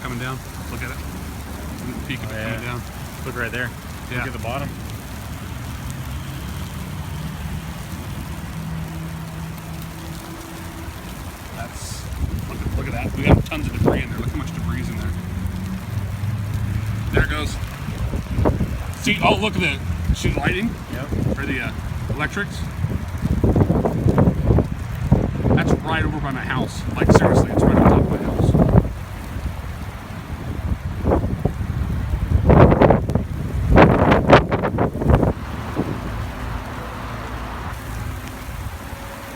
coming down. Look at it. Peak of it coming down. Look right there. Yeah. Look at the bottom. That's look at that. We got tons of debris in there. Look how much debris is in there. There it goes. See, oh look at the lighting. Yep. Or the electrics. That's right over by my house. Like seriously, it's right on top of my house.